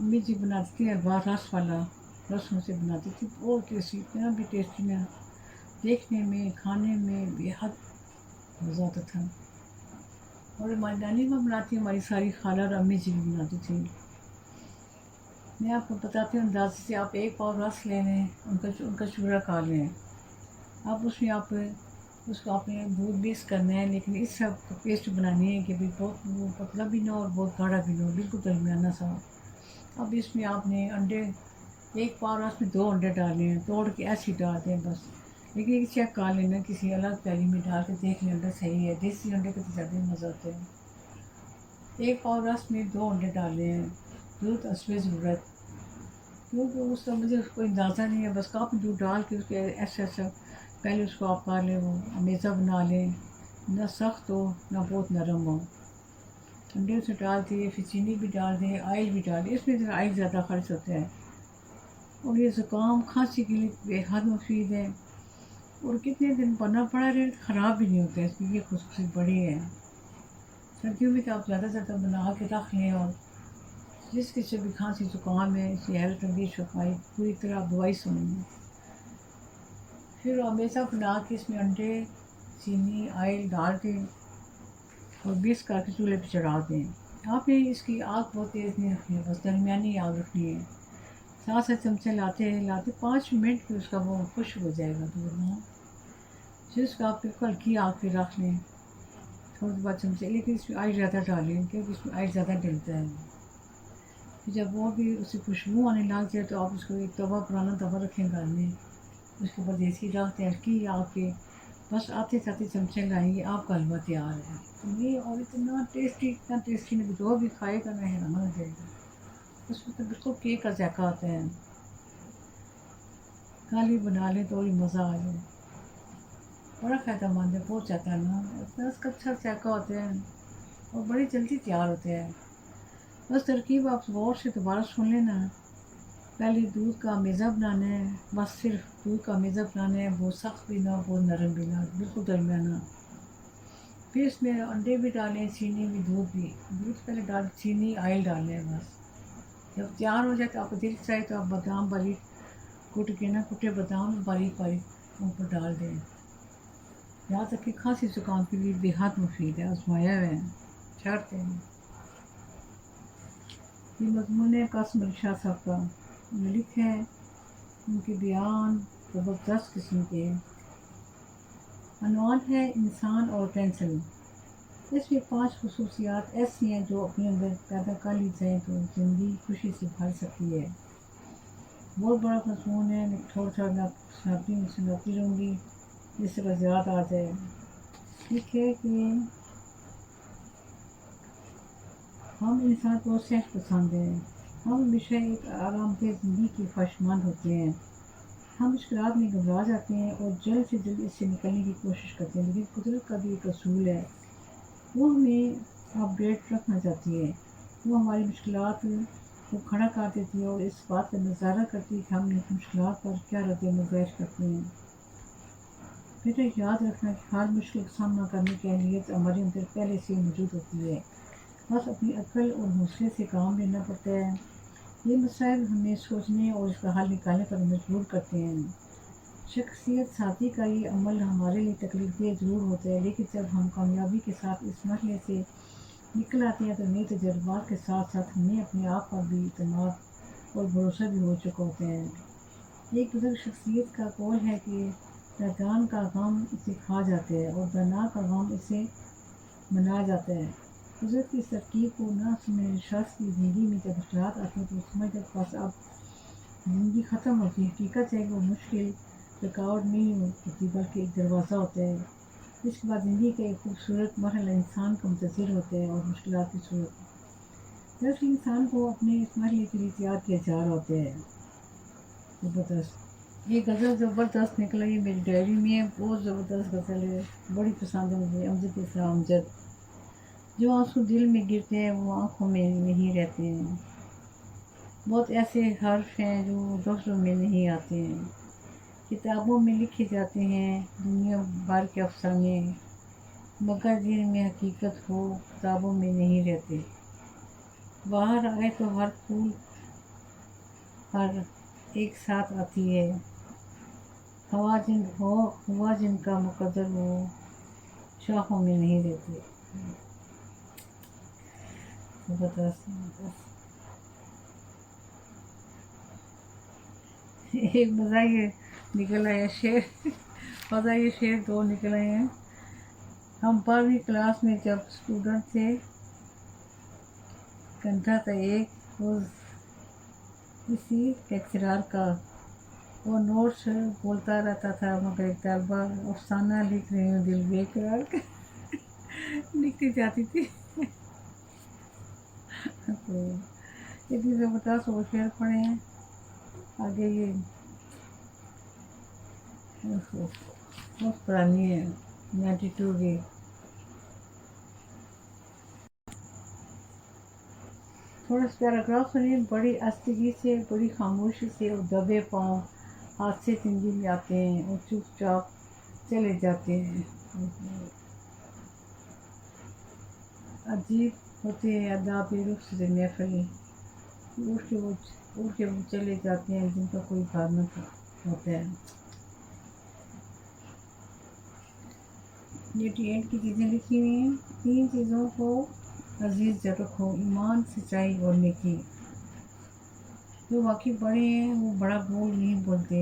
امی جی بناتی تھی اربا رس والا، رسوں سے بناتی تھی، بہت ٹیسٹی، اتنا بھی ٹیسٹی نا، دیکھنے میں کھانے میں بے حد مزہ آتا تھا۔ اور ہماری نانی ماں بناتی، ہماری ساری خالہ اور امی جی بھی بناتی تھی۔ میں آپ کو بتاتی ہوں اندازے سے، آپ ایک پاؤ رس لے لیں، ان کا چورا کھا لیں، آپ اس میں اس کو آپ نے دودھ مکس کرنا ہے، لیکن اس سب کو پیسٹ بنانی ہے کہ بھی بہت وہ پتلا بھی نہ ہو اور بہت گاڑھا بھی نہ ہو، بالکل درمیانہ سا ہو۔ اب اس میں آپ نے انڈے، ایک پاؤ رس میں 2 انڈے ڈالنے ہیں، توڑ کے ایسے ہی ڈال دیں بس، لیکن یہ چیک کر لینا کسی الگ پیالی میں ڈال کے دیکھ لیں انڈا صحیح ہے، دیسی انڈے کا تو زیادہ مزہ آتا ہے۔ ایک پاؤ رس میں 2 انڈے ڈالنے ہیں، دودھ حسب ضرورت، کیونکہ اس کا مجھے کوئی اندازہ نہیں ہے، بس کافی دودھ ڈال کے اس کے ایسا ایسا پہلے اس کو آپ کر لیں، وہ امیزہ بنا لیں، نہ سخت ہو نہ بہت نرم ہو۔ انڈے سے ڈال دیے، پھر چینی بھی ڈال دیں، آئل بھی ڈال دیں، اس میں ذرا آئل زیادہ خرچ ہوتا ہے، اور یہ زکام کھانسی کے لیے بے حد مفید ہے، اور کتنے دن بنا پڑا رہے خراب بھی نہیں ہوتا ہے، اس کی یہ خصوصی بڑی ہے۔ سردیوں میں تو آپ زیادہ سے زیادہ بنا کے رکھ لیں، اور جس کسی سے بھی کھانسی زکام ہے، اس کی ہیلتھ بھی شفائی پوری طرح دوائی سمجھیں۔ پھر ہمیشہ بنا کے اس میں انڈے، چینی، آئل ڈال کے اور مکس کر کے چولہے پہ چڑھا دیں۔ آپ نے اس کی آگ بہت تیز نہیں رکھنی ہے، بس درمیانی آگ رکھنی ہے، ساتھ ساتھ چمچے لاتے 5 منٹ پہ اس کا وہ خشک ہو جائے گا دودھ نا، پھر اس کا آپ بالکل ہلکی آگ پہ رکھ لیں، تھوڑی دیر بعد چمچے، لیکن اس میں آئل زیادہ ڈالیں کیونکہ اس میں آئل زیادہ ڈلتا ہے۔ پھر جب وہ بھی اس سے خوشبو آنے لگ جائے تو آپ اس کو ایک توا، پرانا توا رکھیں گھر میں، اس کے اوپر دیسی رکھ دیں ہلکی آگ پہ، بس آتے جاتے چمچے لائیں گے، آپ کا حلوہ تیار ہے۔ یہ اور اتنا ٹیسٹی نہیں، جو بھی کھائے گا نا حیران ہو جائے گا، اس میں تو بالکل کیک کا ذائقہ آتا ہے۔ کل ہی بنا لیں تو ہی مزہ آ جائے، بڑا فائدہ مند ہے، بہت جاتا ہے نا، اتنا اس کا اچھا ذائقہ ہوتا ہے اور بڑی جلدی تیار ہوتے ہیں۔ بس ترکیب آپ غور سے دوبارہ سن لینا، پہلے دودھ کا میزہ بنانا ہے، بس صرف دودھ کا میزہ بنانا ہے، بہت سخت بھی نہ بہت نرم بھی نہ، بالکل درمیانہ۔ پھر اس میں انڈے بھی ڈالیں، چینی بھی، دودھ پہلے ڈال، چینی، آئل ڈالیں بس، جب تیار ہو جائے تو آپ کو دل چاہے تو آپ بادام باریک کوٹ کے نا، کٹے بادام باریک باریک اوپر ڈال دیں، یہاں تک کہ کھانسی زکام کے لیے بے حد مفید ہے، آزمایا ہوا ہے، چھاڑتے ہیں۔ یہ مضمون ہے قاسم علی شاہ صاحب کا، لکھا ہے، ان کے بیان زبردست قسم کے ہیں۔ عنوان ہے انسان اور پینسل۔ اس میں 5 خصوصیات ایسی ہیں جو اپنے اندر پیدا کر لی جائیں تو زندگی خوشی سے بھر سکتی ہے۔ بہت بڑا مضمون ہے، لیکن تھوڑا تھوڑا میں سناتی رہوں گی جس سے بس یاد آ جائے۔ لکھے کہ ہم انسان کو صحت پسند ہیں، ہم ہمیشہ ایک آرام دہ زندگی کے خواہشمند ہوتے ہیں، ہم مشکلات میں گھبرا جاتے ہیں اور جلد سے جلد اس سے نکلنے کی کوشش کرتے ہیں، لیکن قدرت کا بھی ایک اصول ہے، وہ ہمیں اپ ڈیٹ رکھنا چاہتی ہے، وہ ہماری مشکلات کو کھڑا کر دیتی ہے اور اس بات کا نظارہ کرتی ہے کہ ہم ان مشکلات پر کیا رد عمل پیش کرتے ہیں۔ بیٹا یاد رکھنا کہ ہر مشکل کا سامنا کرنے کی اہلیت ہمارے اندر پہلے سے موجود ہوتی ہے، بس اپنی عقل اور حوصلے سے کام لینا پڑتا ہے۔ یہ مسائل ہمیں سوچنے اور اس کا حل نکالنے پر مجبور کرتے ہیں۔ شخصیت سازی کا یہ عمل ہمارے لیے تکلیف دہ ضرور ہوتا ہے، لیکن جب ہم کامیابی کے ساتھ اس مرحلے سے نکل آتے ہیں تو نئے تجربات کے ساتھ ساتھ ہمیں اپنے آپ پر بھی اعتماد اور بھروسہ بھی ہو چکا ہوتا ہے۔ ایک بزرگ شخصیت کا قول ہے کہ نادان کا غم اسے کھا جاتا ہے اور دانا کا غم اسے منا جاتا ہے۔ قدرت کی اس ترکیب کو نہ سمجھنے شخص کی زندگی میں جب مشکلات آتی ہیں تو سمجھتا ہے بس اب زندگی ختم ہوتی ہے، حقیقت ہے کہ وہ مشکل رکاوٹ نہیں ہوتی بلکہ ایک دروازہ ہوتا ہے، اس کے بعد زندگی کا ایک خوبصورت مرحلہ انسان کا منتظر ہوتا ہے، اور مشکلات کی صورت دراصل انسان کو اپنے اس مرحلے کے لیے تیار کیا جا رہا ہوتا ہے۔ زبردست، یہ غزل زبردست نکلا، یہ میری ڈائری میں ہے، بہت زبردست غزل ہے، بڑی پسند ہے مجھے، امجد اسلام امجد۔ جو آنسو دل میں گرتے ہیں وہ آنکھوں میں نہیں رہتے ہیں، بہت ایسے حرف ہیں جو لفظوں میں نہیں آتے ہیں، کتابوں میں لکھے جاتے ہیں دنیا بھر کے افسانے، مگر جن میں حقیقت ہو کتابوں میں نہیں رہتے، باہر آئے تو ہر پھول پر ایک ساتھ آتی ہے، ہوا جن کا مقدر وہ شاخوں میں نہیں رہتے۔ ایک مزہ یہ نکل آیا شعر، مزہ یہ شعر دو نکل آئے ہیں۔ ہم 12ویں کلاس میں جب اسٹوڈنٹ تھے، گھنٹہ تھا ایک روز کسی لیکچرار کا، وہ نوٹس بولتا رہتا تھا مگر ایک طالبہ افسانہ لکھ رہی ہوں دل بے قرار کا لکھتی جاتی تھی۔ تو اتنی زبردست وہ شعر پڑھے ہیں۔ آگے یہ بہت پرانی ہے، 92 کی۔ تھوڑا سا پیراگراف سنیے۔ بڑی آستگی سے، بڑی خاموشی سے وہ دبے پاؤں ہاتھ سے زندگی میں آتے ہیں اور چپ چاپ چلے جاتے ہیں۔ عجیب ہوتے ہیں آداب رخصت محفلی، اٹھ کے وہ چلے جاتے ہیں جن کا کوئی بھار نہ ہوتا ہے۔ 88 کی چیزیں لکھی ہوئی ہیں۔ 3 چیزوں کو عزیز رکھو، ایمان، سچائی اور نیکی۔ جو واقعی بڑے ہیں وہ بڑا بول نہیں بولتے۔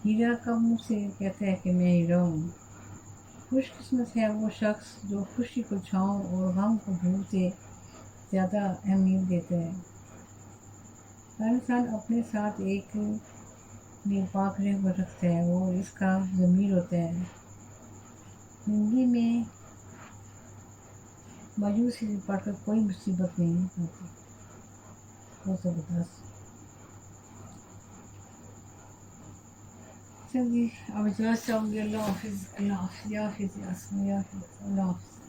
ہیرا کا منہ سے کہتا ہے کہ میں ہیرا ہوں۔ خوش قسمت ہے وہ شخص جو خوشی کو چھاؤں اور غم کو دھول سے زیادہ اہمیت دیتا ہے۔ ہر انسان اپنے ساتھ ایک نیک رہبر رکھتا ہے، وہ اس کا ضمیر ہوتا ہے۔ زندگی میں مایوسی سے پڑھ کر کوئی مصیبت نہیں ہوتی۔ بہت زبردست۔ چلیے اب اجازت چاہوں گی۔ اللہ حافظ، اللہ حافظ، یا حافظ، یا حافظ، اللہ حافظ۔